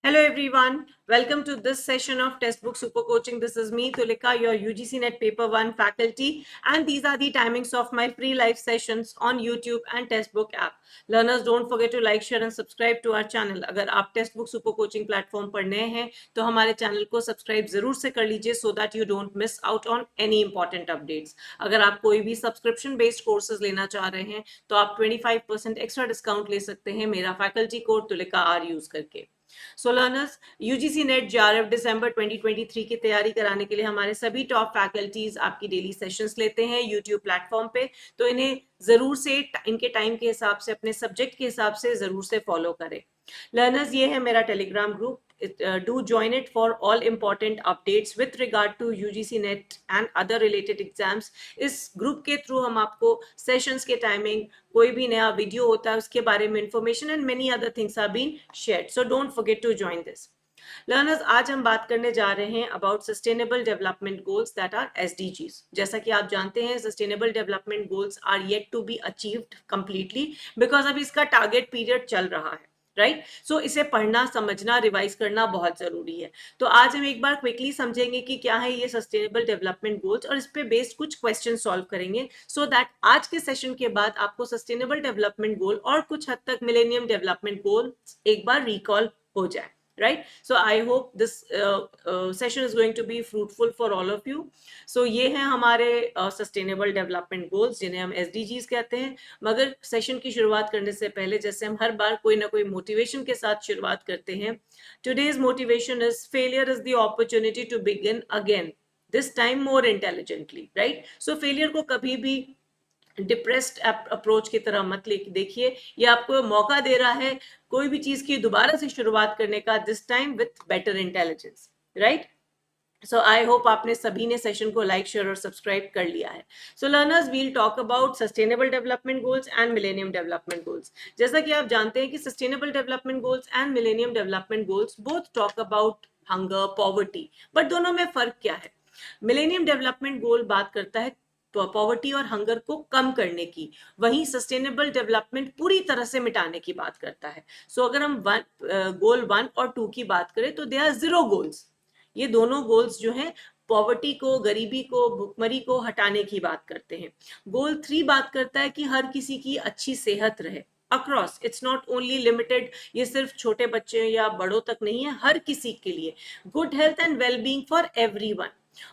Hello everyone, welcome to this session of Textbook Super Coaching. This is me, Tulika, your UGC NET Paper 1 faculty, and these are the timings of my free live sessions on YouTube and Textbook app. Learners, don't forget to like, share and subscribe to our channel. अगर आप Textbook Super Coaching platform पर नए हैं तो हमारे channel को subscribe जरूर से कर लीजिए so that you don't miss out on any important updates. अगर आप कोई भी सब्सक्रिप्शन बेस्ड कोर्सेज लेना चाह रहे हैं तो आप 25% एक्स्ट्रा डिस्काउंट ले सकते हैं मेरा faculty code Tulika R use करके. So learners, UGC NET JRF December 2023 की तैयारी कराने के लिए हमारे सभी टॉप फैकल्टीज आपकी डेली सेशंस लेते हैं यूट्यूब प्लेटफॉर्म पे. तो इन्हें जरूर से इनके टाइम के हिसाब से अपने सब्जेक्ट के हिसाब से जरूर से फॉलो करें. लर्नर्स, ये है मेरा Telegram group. Do join it for all important updates with regard to UGC NET and other related exams. इस ग्रुप के थ्रू हम आपको सेशंस के टाइमिंग, कोई भी नया वीडियो होता है उसके बारे में information and many other things are been shared. So don't forget to join this. Learners, आज हम बात करने जा रहे हैं about sustainable development goals that are SDGs. जैसा कि आप जानते हैं sustainable development goals are yet to be achieved completely because अभी इसका टारगेट पीरियड चल रहा है. राइट, सो इसे पढ़ना, समझना, रिवाइज करना बहुत जरूरी है. तो आज हम एक बार क्विकली समझेंगे कि क्या है ये सस्टेनेबल डेवलपमेंट गोल्स और इस पे बेस्ड कुछ क्वेश्चन सॉल्व करेंगे सो दैट आज के सेशन के बाद आपको सस्टेनेबल डेवलपमेंट गोल और कुछ हद तक मिलेनियम डेवलपमेंट गोल एक बार रिकॉल हो जाए. Right, so I hope this session is going to be fruitful for all of you. So ये हैं हमारे sustainable development goals जिन्हें हम SDGs कहते हैं. मगर सेशन की शुरुआत करने से पहले जैसे हम हर बार कोई ना कोई मोटिवेशन के साथ शुरुआत करते हैं. Today's motivation is failure is the opportunity to begin again, this time more intelligently. Right, so failure को कभी भी डिप्रेस्ड अप्रोच की तरह मत देखिए. ये आपको मौका दे रहा है कोई भी चीज की दोबारा से शुरुआत करने का, this time with better intelligence. Right, so I hope आपने सभी ने सेशन को लाइक, शेयर और सब्सक्राइब कर लिया है. So learners, we'll talk about sustainable development goals and millennium development goals. जैसा कि आप जानते हैं कि sustainable development goals and millennium development goals both talk about hunger, poverty, but दोनों में फर्क क्या है? मिलेनियम डेवलपमेंट गोल बात करता है पॉवर्टी और हंगर को कम करने की, वहीं सस्टेनेबल डेवलपमेंट पूरी तरह से मिटाने की बात करता है. सो अगर हम गोल 1 और 2 की बात करें तो दे आर जीरो गोल्स. ये दोनों गोल्स जो हैं पॉवर्टी को, गरीबी को, भुखमरी को हटाने की बात करते हैं. गोल 3 बात करता है कि हर किसी की अच्छी सेहत रहे across. It's not only limited, ये सिर्फ छोटे बच्चे या बड़ों तक नहीं है, हर किसी के लिए good health and wellbeing for everyone.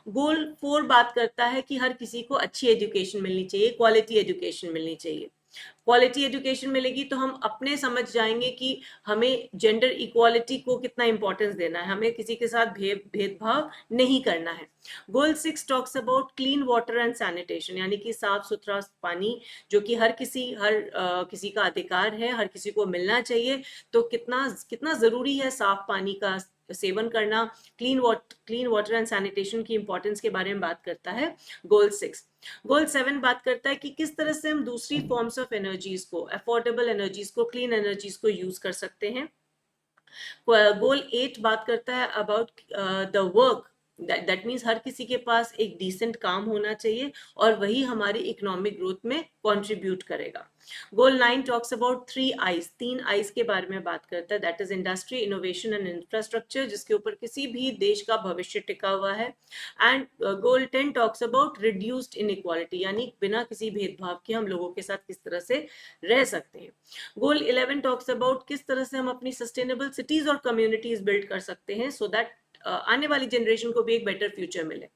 Goal 4 बात करता है कि हर किसी को अच्छी एजुकेशन मिलनी चाहिए, क्वालिटी एजुकेशन मिलनी चाहिए. क्वालिटी एजुकेशन मिलेगी तो हम अपने समझ जाएंगे कि हमें जेंडर इक्वालिटी को कितना इंपॉर्टेंस देना है, हमें किसी के साथ भेदभाव नहीं करना है. गोल 6 talks about clean water and sanitation, यानी कि साफ सुथरा पानी जो कि हर किसी का अधिकार है, हर किसी को मिलना चाहिए. तो कितना जरूरी है साफ पानी का सेवन करना. क्लीन वाटर एंड सैनिटेशन की इंपॉर्टेंस के बारे में बात करता है गोल 6. गोल 7 बात करता है कि किस तरह से हम दूसरी फॉर्म्स ऑफ एनर्जीज को, अफोर्डेबल एनर्जीज को, क्लीन एनर्जीज को यूज कर सकते हैं. गोल 8 बात करता है about the work, that means हर किसी के पास एक डिसेंट काम होना चाहिए और वही हमारी इकोनॉमिक ग्रोथ में कंट्रीब्यूट करेगा. गोल 9 टॉक्स अबाउट 3 आईज के बारे में बात करता है, that is industry, innovation and infrastructure, जिसके ऊपर किसी भी देश का भविष्य टिका हुआ है. And goal 10 talks about reduced inequality, यानी बिना किसी भेदभाव के हम लोगों के साथ किस तरह से रह सकते हैं. गोल 11 टॉक्स अबाउट किस तरह से हम अपनी सस्टेनेबल सिटीज और कम्युनिटीज बिल्ड कर सकते हैं सो दैट आने वाली जनरेशन को भी एक बेटर फ्यूचर मिले.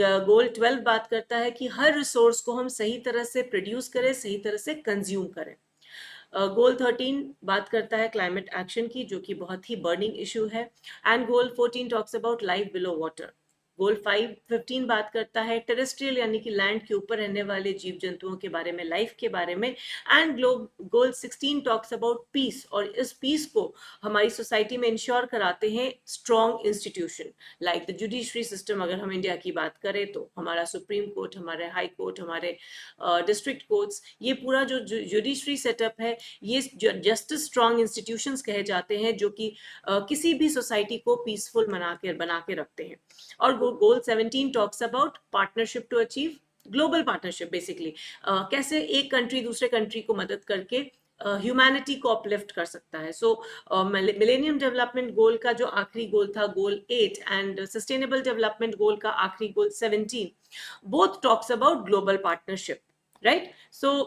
गोल 12 बात करता है कि हर रिसोर्स को हम सही तरह से प्रोड्यूस करें, सही तरह से कंज्यूम करें. गोल 13 बात करता है क्लाइमेट एक्शन की, जो कि बहुत ही बर्निंग इशू है. And goal 14 talks about life below water. Goal 15 बात करता है टेरेस्ट्रियल, यानी कि लैंड के ऊपर रहने वाले जीव जंतुओं के बारे में, लाइफ के बारे में. And goal 16 talks about piece, और इस पीस को हमारी सोसाइटी में इंश्योर कराते हैं strong institution like the judiciary system. अगर हम इंडिया की बात करें तो हमारा सुप्रीम कोर्ट, हमारे हाई कोर्ट, हमारे डिस्ट्रिक्ट कोर्ट्स, ये पूरा जो जुडिशरी सेटअप है, ये जस्टिस स्ट्रॉन्ग इंस्टीट्यूशंस कहे जाते हैं जो कि किसी भी सोसाइटी को पीसफुल बना के रखते हैं. और goal 17 talks about partnership to achieve global partnership. Basically कैसे एक कंट्री दूसरे कंट्री को मदद करके ह्यूमैनिटी को अपलिफ्ट कर सकता है. सो मिलेनियम डेवलपमेंट गोल का जो आखिरी गोल था, goal 8, and sustainable development goal का आखिरी goal 17, both talks about global partnership, right. So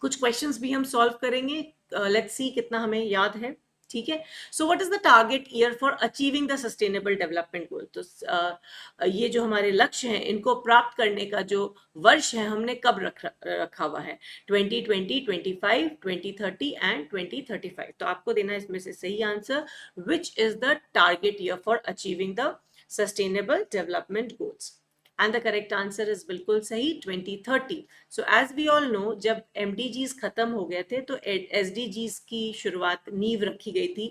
कुछ क्वेश्चंस भी हम सॉल्व करेंगे. लेट्स सी कितना हमें याद है. ठीक है. So what is the target year for achieving the sustainable development गोल. तो ये जो हमारे लक्ष्य हैं इनको प्राप्त करने का जो वर्ष है हमने कब रखा हुआ है. 2020, 25, 2030 एंड 2035. तो आपको देना है इसमें से सही answer. Which is the target year for achieving the sustainable development goals. And the correct answer is बिल्कुल सही, 2030. So as we all know, जब MDGs खत्म हो गए थे तो SDGs की शुरुआत, नींव रखी गई थी.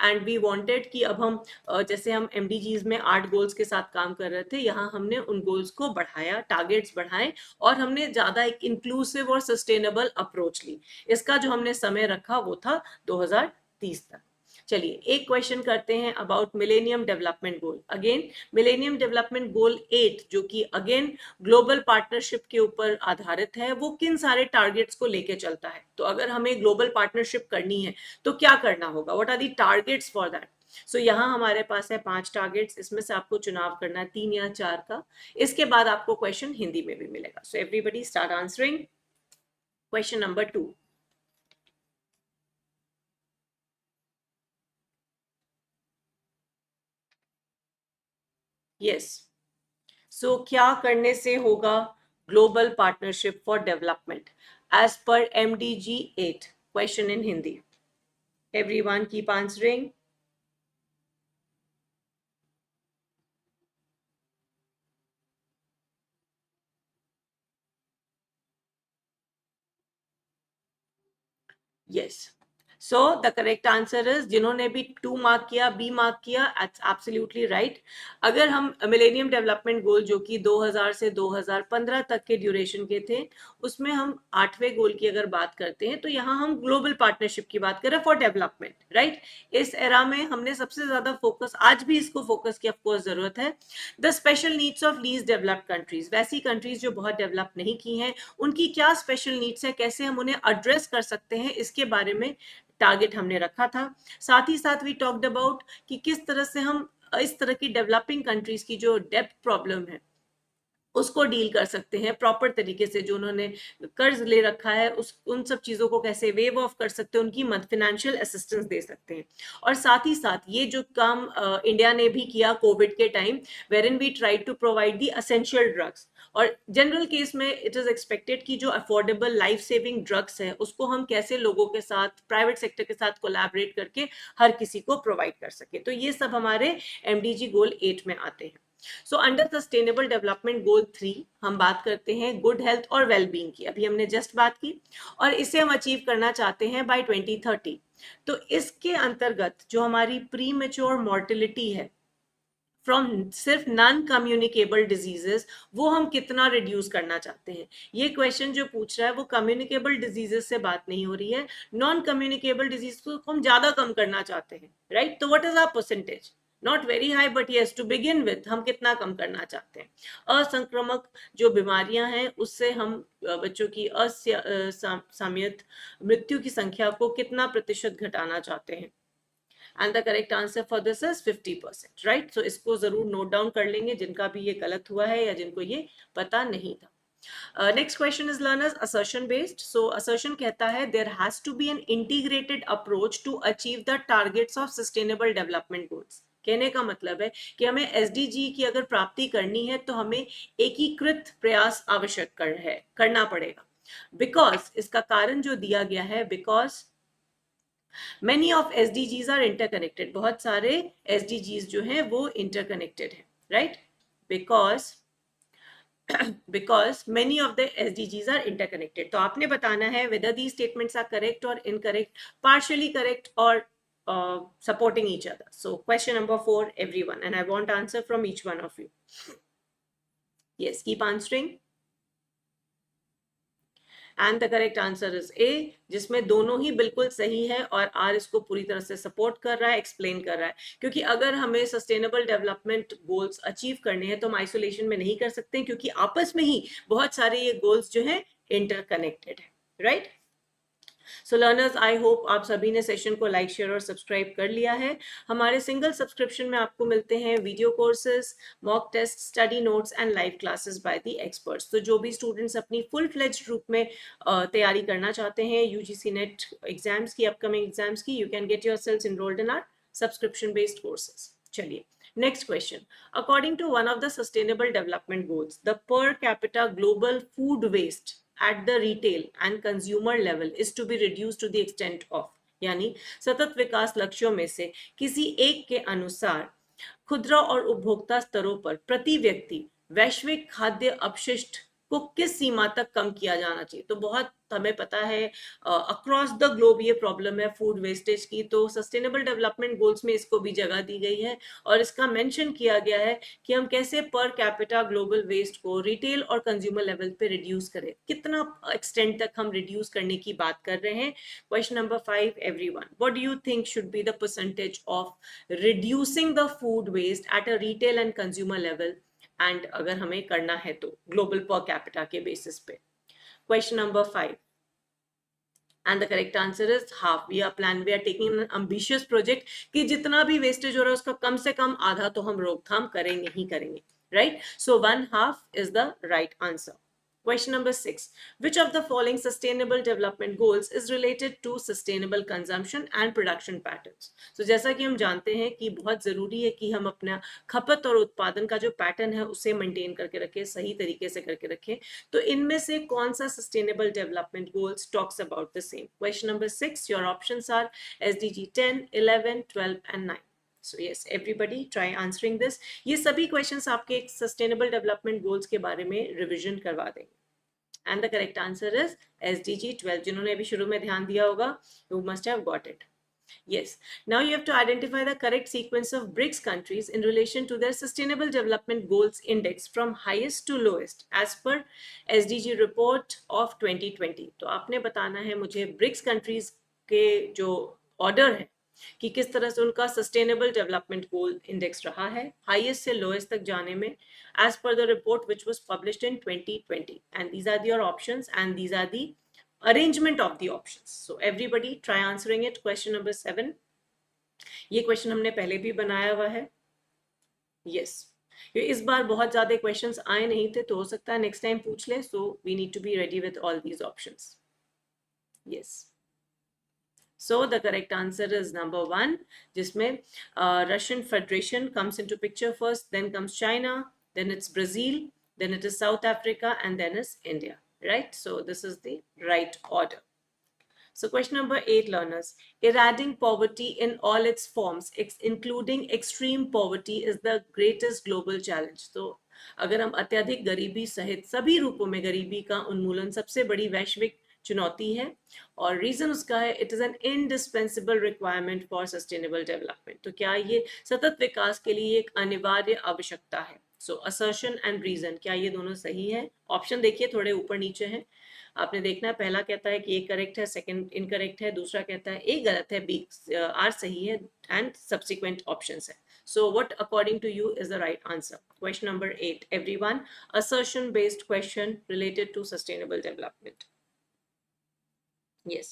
एंड वी वांटेड कि अब हम जैसे हम MDGs में 8 गोल्स के साथ काम कर रहे थे, यहाँ हमने उन गोल्स को बढ़ाया, टारगेट्स बढ़ाए, और हमने ज्यादा एक इंक्लूसिव और सस्टेनेबल अप्रोच ली. इसका जो हमने समय रखा वो था 2030 तक. चलिए एक क्वेश्चन करते हैं about millennium development goal. Again millennium development goal 8, जो कि अगेन ग्लोबल पार्टनरशिप के ऊपर आधारित है, वो किन सारे टारगेट्स को लेके चलता है. तो अगर हमें ग्लोबल पार्टनरशिप करनी है तो क्या करना होगा, what are the targets for that. So यहाँ हमारे पास है 5 टारगेट्स. इसमें से आपको चुनाव करना है 3 या 4 का. इसके बाद आपको क्वेश्चन हिंदी में भी मिलेगा. So everybody start answering. Question number 2. Yes. So क्या करने से होगा global partnership for development as पर MDG 8. Question in Hindi. Everyone keep answering. Yes. So the correct answer is, जिन्होंने भी 2 मार्क किया, बी मार्क किया, एब्सोल्युटली राइट. अगर हम मिलेनियम डेवलपमेंट गोल जो कि 2000 से 2015 तक के ड्यूरेशन के थे, उसमें हम 8वें गोल की अगर बात करते हैं तो यहाँ हम ग्लोबल पार्टनरशिप की बात करें फॉर डेवलपमेंट, राइट. इस एरा में हमने सबसे ज्यादा फोकस, आज भी इसको फोकस की ऑफकोर्स जरूरत है, the special needs of least developed countries. वैसी कंट्रीज जो बहुत डेवलप नहीं की हैं, उनकी क्या स्पेशल नीड्स है, कैसे हम उन्हें एड्रेस कर सकते हैं, इसके बारे में टारगेट हमने रखा था. साथ ही साथ वी टॉक्ड अबाउट कि किस तरह से हम इस तरह की डेवलपिंग कंट्रीज की जो डेब्ट प्रॉब्लम है उसको डील कर सकते हैं प्रॉपर तरीके से. जो उन्होंने कर्ज ले रखा है उन सब चीजों को कैसे वेव ऑफ कर सकते हैं, उनकी फाइनेंशियल असिस्टेंस दे सकते हैं. और साथ ही साथ ये जो काम इंडिया ने भी किया कोविड के time, where in we try to provide the essential drugs. और जनरल केस में इट इज एक्सपेक्टेड कि जो अफोर्डेबल लाइफ सेविंग ड्रग्स है उसको हम कैसे लोगों के साथ, प्राइवेट सेक्टर के साथ कोलैबोरेट करके हर किसी को प्रोवाइड कर सके. तो ये सब हमारे MDG गोल 8 में आते हैं. सो अंडर सस्टेनेबल डेवलपमेंट गोल 3 हम बात करते हैं गुड हेल्थ और वेलबींग की. अभी हमने जस्ट बात की, और इसे हम अचीव करना चाहते हैं बाय 2030. तो इसके अंतर्गत जो हमारी प्री मेच्योर मॉर्टिलिटी है फ्रॉम सिर्फ नॉन कम्युनिकेबल डिजीजेस, वो हम कितना रिड्यूस करना चाहते हैं. ये क्वेश्चन जो पूछ रहा है वो कम्युनिकेबल डिजीजेस से बात नहीं हो रही है, नॉन कम्युनिकेबल डिजीज को हम ज्यादा कम करना चाहते हैं, राइट. तो what is our percentage, not very high but yes, to begin with हम कितना कम करना चाहते हैं. असंक्रामक जो बीमारियां हैं उससे हम बच्चों की असामयिक मृत्यु की संख्या को कितना प्रतिशत घटाना चाहते हैं. And the correct answer for this is 50%, right. So इसको जरूर नोट डाउन कर लेंगे जिनका भी ये गलत हुआ है या जिनको ये पता नहीं था. Next question is learners assertion based. So assertion कहता है there has to be an integrated approach to achieve the targets of sustainable development goals. कहने का मतलब है कि हमें SDG की अगर प्राप्ति करनी है तो हमें एकीकृत प्रयास आवश्यक करना पड़ेगा. बिकॉज इसका कारण जो दिया गया है, because many of SDGs are interconnected. बहुत सारे SDGs जो हैं वो interconnected हैं, right? Because many of the SDGs are interconnected. तो आपने बताना है whether these statements are correct or incorrect, partially correct or supporting each other. So question number 4, everyone, and I want answer from each one of you. Yes, keep answering. And the correct answer is a, जिसमें दोनों ही बिल्कुल सही है और are इसको पूरी तरह से सपोर्ट कर रहा है, एक्सप्लेन कर रहा है. क्योंकि अगर हमें सस्टेनेबल डेवलपमेंट गोल्स अचीव करने हैं तो हम आइसोलेशन में नहीं कर सकते, क्योंकि आपस में ही बहुत सारे ये गोल्स जो हैं इंटरकनेक्टेड है, right. So learners, I hope आप सभी ने सेशन को लाइक शेयर और सब्सक्राइब कर लिया है। हमारे सिंगल सब्सक्रिप्शन में आपको मिलते हैं video courses, mock test, study notes and live classes by the experts. तो जो भी स्टूडेंट्स अपनी फुल फ्लेज्ड रूप में तैयारी करना चाहते हैं यूजीसी नेट एग्जाम्स की, अपकमिंग एग्जाम्स की, you can get yourselves enrolled in our subscription based courses. चलिए, next question. According to one of the sustainable development goals, the per capita global food waste at the retail and consumer level is to be reduced to the extent of, यानी सतत विकास लक्ष्यों में से किसी एक के अनुसार खुदरा और उपभोक्ता स्तरों पर प्रति व्यक्ति वैश्विक खाद्य अपशिष्ट को किस सीमा तक कम किया जाना चाहिए। तो बहुत हमें पता है अक्रॉस द ग्लोब ये प्रॉब्लम है फूड वेस्टेज की, तो सस्टेनेबल डेवलपमेंट गोल्स में इसको भी जगह दी गई है और इसका मेंशन किया गया है कि हम कैसे पर कैपिटा ग्लोबल वेस्ट को रिटेल और कंज्यूमर लेवल पे रिड्यूस करें, कितना एक्सटेंट तक हम रिड्यूस करने की बात कर रहे हैं। Question number 5, everyone, what do you think should be the percentage of reducing the food waste at a retail and consumer level, and अगर हमें करना है तो ग्लोबल पर कैपिटा के बेसिस पे। Question number 5 and the correct answer is half. We are taking an ambitious project कि जितना भी वेस्टेज हो रहा है उसका कम से कम आधा तो हम रोकथाम करेंगे ही करेंगे, right? So 1/2 is the right answer. Question number 6. Which of the following sustainable development goals is related to sustainable consumption and production patterns? So जैसा कि हम जानते हैं कि बहुत जरूरी है कि हम अपना खपत और उत्पादन का जो पैटर्न है उसे मेंटेन करके रखें, सही तरीके से करके रखें। तो इनमें से कौन सा sustainable development goals talks about the same? Question number 6. Your options are SDG 10, 11, 12 and 9. So yes, everybody try answering this. ये सभी questions आपके sustainable development goals के बारे में revision करवा देंगे। And the correct answer is SDG 12. जिन्होंने अभी शुरू में ध्यान दिया होगा, you must have got it. Yes. Now you have to identify the correct sequence of BRICS countries in relation to their Sustainable Development Goals Index from highest to lowest as per SDG report of 2020. तो आपने बताना है मुझे BRICS countries के जो order है कि किस तरह से उनका सस्टेनेबल डेवलपमेंट गोल इंडेक्स रहा है हाईएस्ट से लोएस्ट तक जाने में as per the report which was published in 2020, and these are your options and these are the arrangement of the options. So everybody try answering it. Question number 7. ये question हमने पहले भी बनाया हुआ है। Yes. इस बार बहुत ज्यादा क्वेश्चंस आए नहीं थे तो हो सकता है नेक्स्ट टाइम पूछ ले, so we need to be ready with all these options. Yes. So the correct answer is number 1, जिसमें Russian Federation comes into picture first, then comes China, then it's Brazil, then it is South Africa, and then is India, right? So this is the right order. So question number 8, learners. Eradicating poverty in all its forms, including extreme poverty, is the greatest global challenge. तो अगर हम अत्यधिक गरीबी सहित सभी रूपों में गरीबी का उन्मूलन सबसे बड़ी वैश्विक चुनौती है और रीजन उसका है it is an indispensable requirement for sustainable development. तो क्या ये सतत विकास के लिए एक अनिवार्य आवश्यकता है? सो असर्शन एंड रीजन, क्या ये दोनों सही है? ऑप्शन देखिए थोड़े ऊपर नीचे हैं, आपने देखना है। पहला कहता है कि ए करेक्ट है, सेकंड इनकरेक्ट है, दूसरा कहता है ए गलत है, बी आर सही है, एंड सब्सिक्वेंट ऑप्शंस है। So what according to you is the right answer? Question number 8, everyone. Assertion based question related to sustainable development. Yes.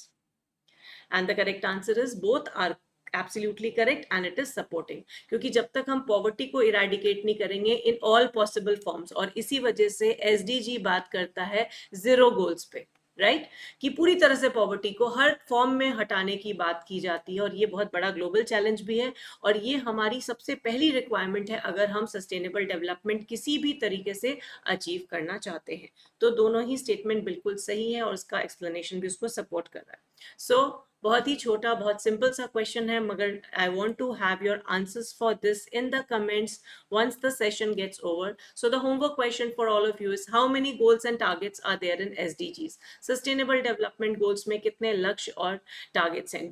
And the correct answer is both are absolutely correct and it is supporting. क्योंकि जब तक हम poverty को eradicate नहीं करेंगे in all possible forms, और इसी वजह से एसडीजी बात करता है जीरो गोल्स पे, राइट कि पूरी तरह से पॉवर्टी को हर फॉर्म में हटाने की बात की जाती है और ये बहुत बड़ा ग्लोबल चैलेंज भी है और ये हमारी सबसे पहली रिक्वायरमेंट है अगर हम सस्टेनेबल डेवलपमेंट किसी भी तरीके से अचीव करना चाहते हैं। तो दोनों ही स्टेटमेंट बिल्कुल सही है और उसका एक्सप्लेनेशन भी उसको सपोर्ट कर रहा है। सो बहुत ही छोटा बहुत सिंपल सा क्वेश्चन है, मगर I want to have your answers for this in the comments once the session gets over. So the homework question for all of you is how many goals and targets are there in SDGs? Sustainable development goals में कितने लक्ष्य और targets हैं?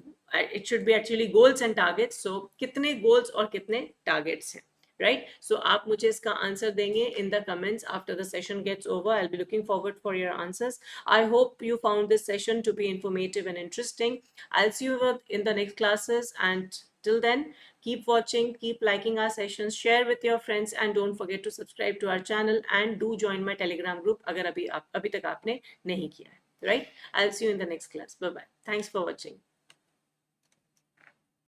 It should be actually goals and targets. So कितने goals और कितने targets हैं? Right? So आप मुझे इसका आंसर देंगे in the comments after the session gets over. I'll be looking forward for your answers. I hope you found this session to be informative and interesting. I'll see you in the next classes, and till then, keep watching, keep liking our sessions, share with your friends, and don't forget to subscribe to our channel and do join my Telegram group अगर अभी तक आपने नहीं किया है. right? I'll see you in the next class. Bye bye. Thanks for watching.